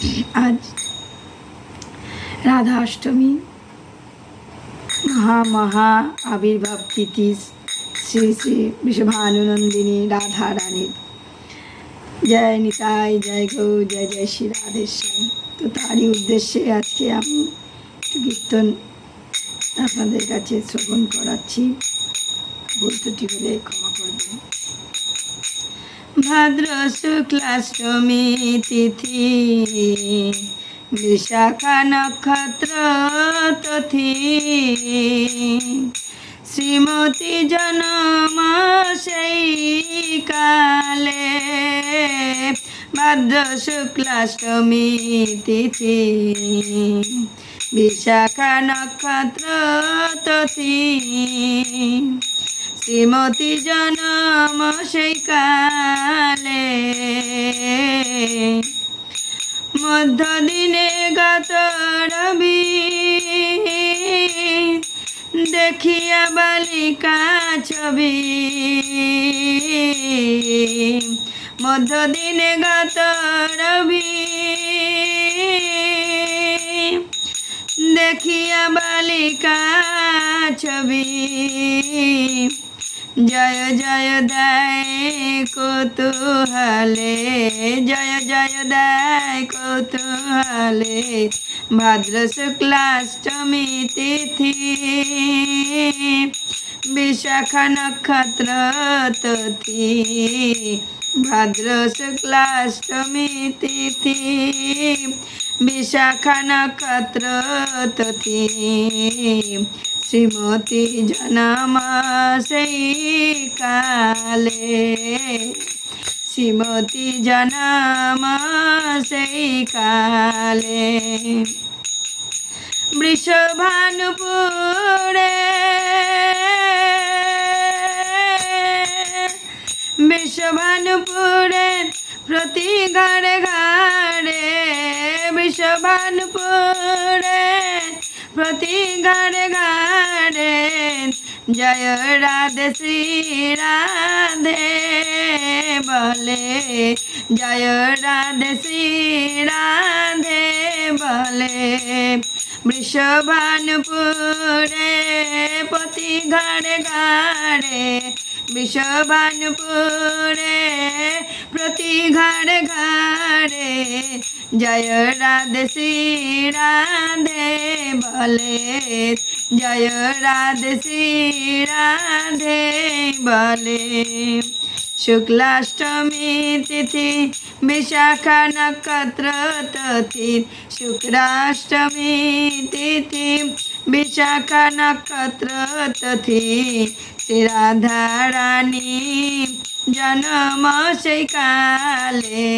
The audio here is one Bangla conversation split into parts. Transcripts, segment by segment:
आज राधा अष्टमी महा आविर्भाव तिथि श्री श्री विश्वभानुनंदिनी राधा रानी जय निताई जय गौ जय जय श्री राधेश्याम। तो तारी उद्देश्य आज के আমি কীর্তন আপনাদের কাছে শ্রবণ করাচ্ছি, ভুল ত্রুটি হলে ক্ষমা করবেন। ভাদ্র শুক্লাষ্টমী তিথি বিশাখা নক্ষত্র তিথি শ্রীমতী জনম সেই কালে ভাদ্র শুক্লাষ্টমী তিথি বিশাখা নক্ষত্র তিথি শ্রীমতী জনম সেই কালে মধ্য দিনে গত রবি দেখিয়া বালিকা ছবি মধ্য দিনে গত রবি দেখিয়া বালিকা ছবি জয় জয় দেয় কৌতূহলে জয় জয় দেয় কৌতূহলে ভাদ্র শুক্লাষ্টমী তিথি বিশাখা নক্ষত্র তিথি ভাদ্র শুক্লাষ্টমী তিথি বিশাখা নক্ষত্র তিথি শ্রীমতী জনম সেই কালে শ্রীমতী জনম সেই কালে বৃষভানুপুরে বিশ্বভানুপুরে প্রতি ঘরে ঘরে বিশ্বভানুপুরে প্রতি ঘরে ঘরে জয় রাধে শ্রী রাধে বলে জয় রাধে শ্রী রাধে বলে বৃষভানুপুরে প্রতি ঘরে ঘরে বিশ্বভানুপুরে প্রতি ঘরে ঘরে জয় রাধে শ্রী রাধে বলে জয় রাধে শ্রী রাধে বলে শুক্লাষ্টমী তিথি বিশাখা নক্ষত্র তিথি শুক্লাষ্টমী তিথি বিশাখা নক্ষত্র তিথি শ্রী রাধা রানী জনম সেই কালে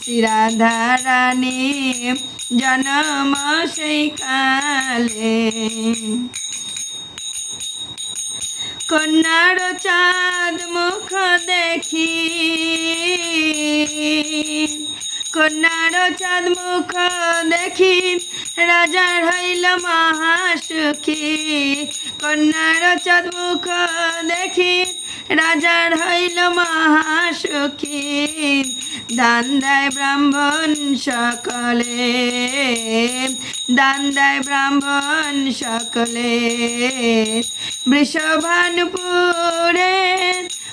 শ্রী রাধা রানী জনম সেই কালে কন্যার চাঁদ মুখ দেখি কন্যার চাঁদ মুখ দেখি রাজার হইল মহাসুখী কন্যার চাঁদ মুখ দেখি রাজার হইল মহাসুখী দান দেয় ব্রাহ্মণ সকলে দান দেয় ব্রাহ্মণ সকলে বৃষভানুপুরে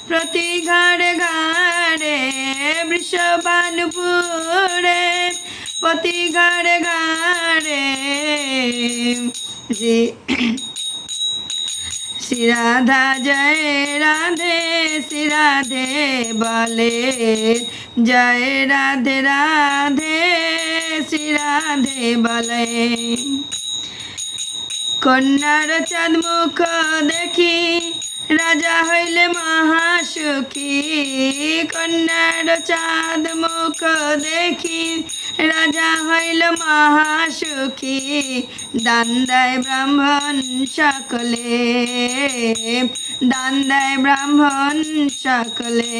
প্রতি ঘরে ঘরে বৃষভানুপুরে প্রতি ঘরে ঘরে শ্রী রাধা জয় রাধে শ্রী রাধে বলে জয় রাধে রাধে শ্রী রাধে বলে কন্যার চাঁদ মুখ দেখি রাজা হইলে মহাসুখী কন্যার চাঁদ মুখ দেখি রাজা হইল মহাসুখী দান দেয় ব্রাহ্মণ সকলে দান দেয় ব্রাহ্মণ সকলে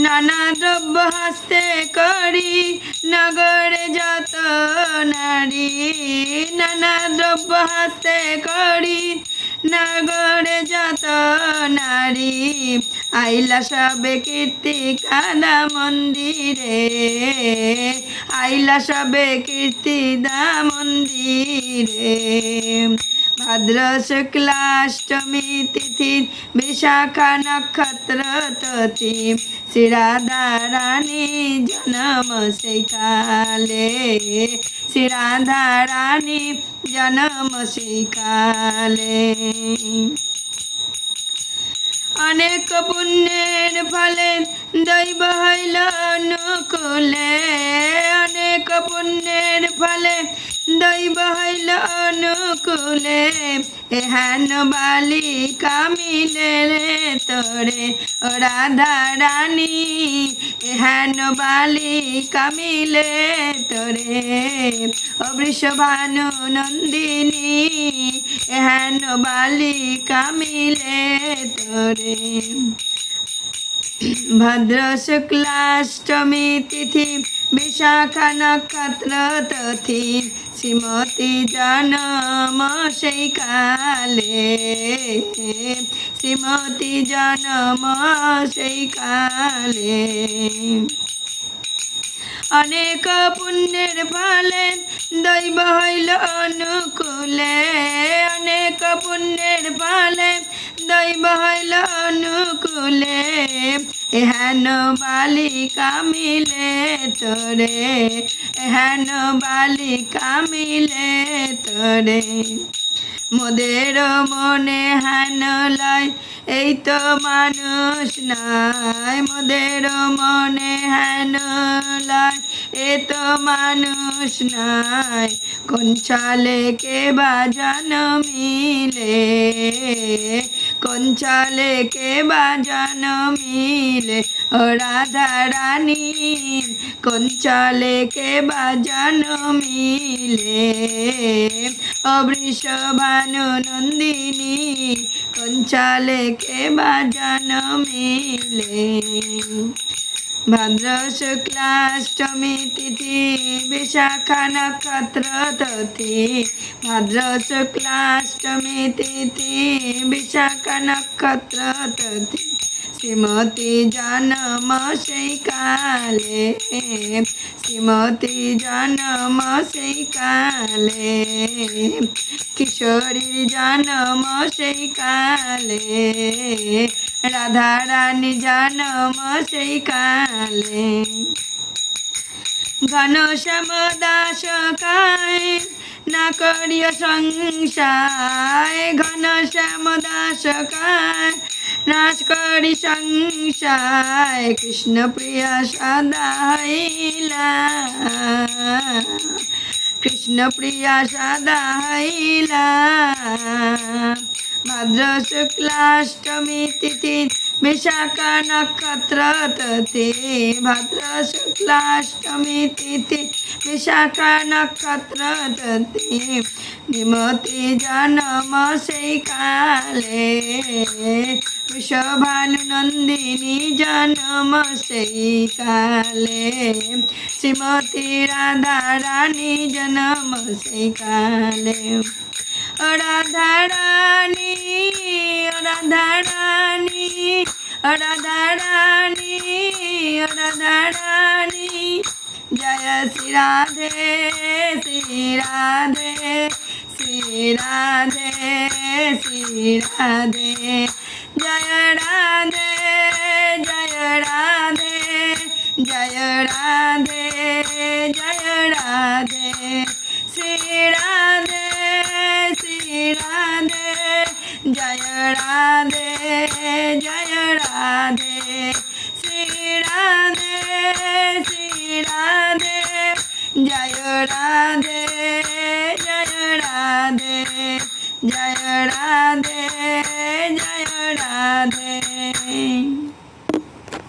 নানা দ্রব্য হস্তে করি নগরে যত নারী নানা দ্রব্য হস্তে করি নাগরে যত নারী আইলা সবে কীর্তি কাদা মন্দিরে, আইলা সবে কীর্তি দা মন্দিরে। ভাদ্র শুক্লাষ্টমী তিথি বিশাখা নক্ষত্র তিথি শ্রী রাধা রানী জন্ম সেই কালে, শ্রী রাধা রানী জন্ম সেই কালে। অনেক পুণ্যের ফলে দৈব হইল অনুকূলে, অনেক পুণ্যের ফলে দৈব হইল অনুকূলে। এহেন বালিকা মিলে রে তোরে ও রাধা রানী, এহেন বালিকা মিলে তোরে ও বৃষভানু নন্দিনী, এহেন বালিকা মিলে তোরে। ভাদ্র শুক্লাষ্টমী তিথি বিশাখা নক্ষত্র তিথি শ্রীমতী জন্ম সেই কালে, শ্রীমতী জন্ম সেই কালে। অনেক পুণ্যের ফলে দৈব হইল অনুকূলে, অনেক পুণ্যের ফলে দৈব হইল অনুকূলে। এহেন বালিকা মিলে তোরে, এহেন বালিকা মিলে তোরে। মোদের মনে হেন লয় এই তো মানুষ নাই, মোদের মনে হেন লয় এ তো মানুষ নাই। কোন চালে কে বা জন্মিলে, কোন চালে কে বা জন্মিলে ও রাধা রানী, কোন চালে কে বা জন্মিলে ও বৃষভানু নন্দিনী, কোন চালে কে বা জন্মিলে। ভাদ্র শুক্লাষ্টমী তিথি বিশাখা নক্ষত্র তিথি, ভাদ্র শুক্লাষ্টমী তিথি বিশাখা নক্ষত্র তিথি শ্রীমতী জন্ম সেই কালে, শ্রীমতী জন্ম সেই কালে। কিশোরীর জন্ম সেই কালে, রাধা রানী জন্ম সেই কালে। ঘনশ্যাম দাস কায় না করিও সংশয়, ঘনশ্যাম দাস কায় নাচ করি সংশয়। কৃষ্ণ প্রিয়া সদা হইলা, কৃষ্ণ প্রিয়া সদা হইলা। ভাদ্র শুক্লাষ্টমী তিথি বিশাখা নক্ষত্র তিথি, ভাদ্র শুক্লাষ্টমী তিথি বিশাখা নক্ষত্র তিথি শ্রীমতী জন্ম সেই কালে, বৃষভানু নন্দিনী জন্ম সেই কালে, শ্রীমতী রাধা রানী জন্ম সেই কালে। ও রাধা রানী, ও রাধা রানী, ও রাধা রানী, ও রাধা রানী। জয় শ্রী রাধে, শ্রী রাধে, শ্রী রাধে, শ্রী রাধে। জয় রাধে, জয় রাধে, জয় রাধে, জয় রাধে। শ্রী রাধে, শ্রী রাধে, জয় রাধে, জয় রাধে। শ্রী রাধে, শ্রী রাধে, জয় রাধে, জয় রাধে, জয় রাধে, জয় রাধে।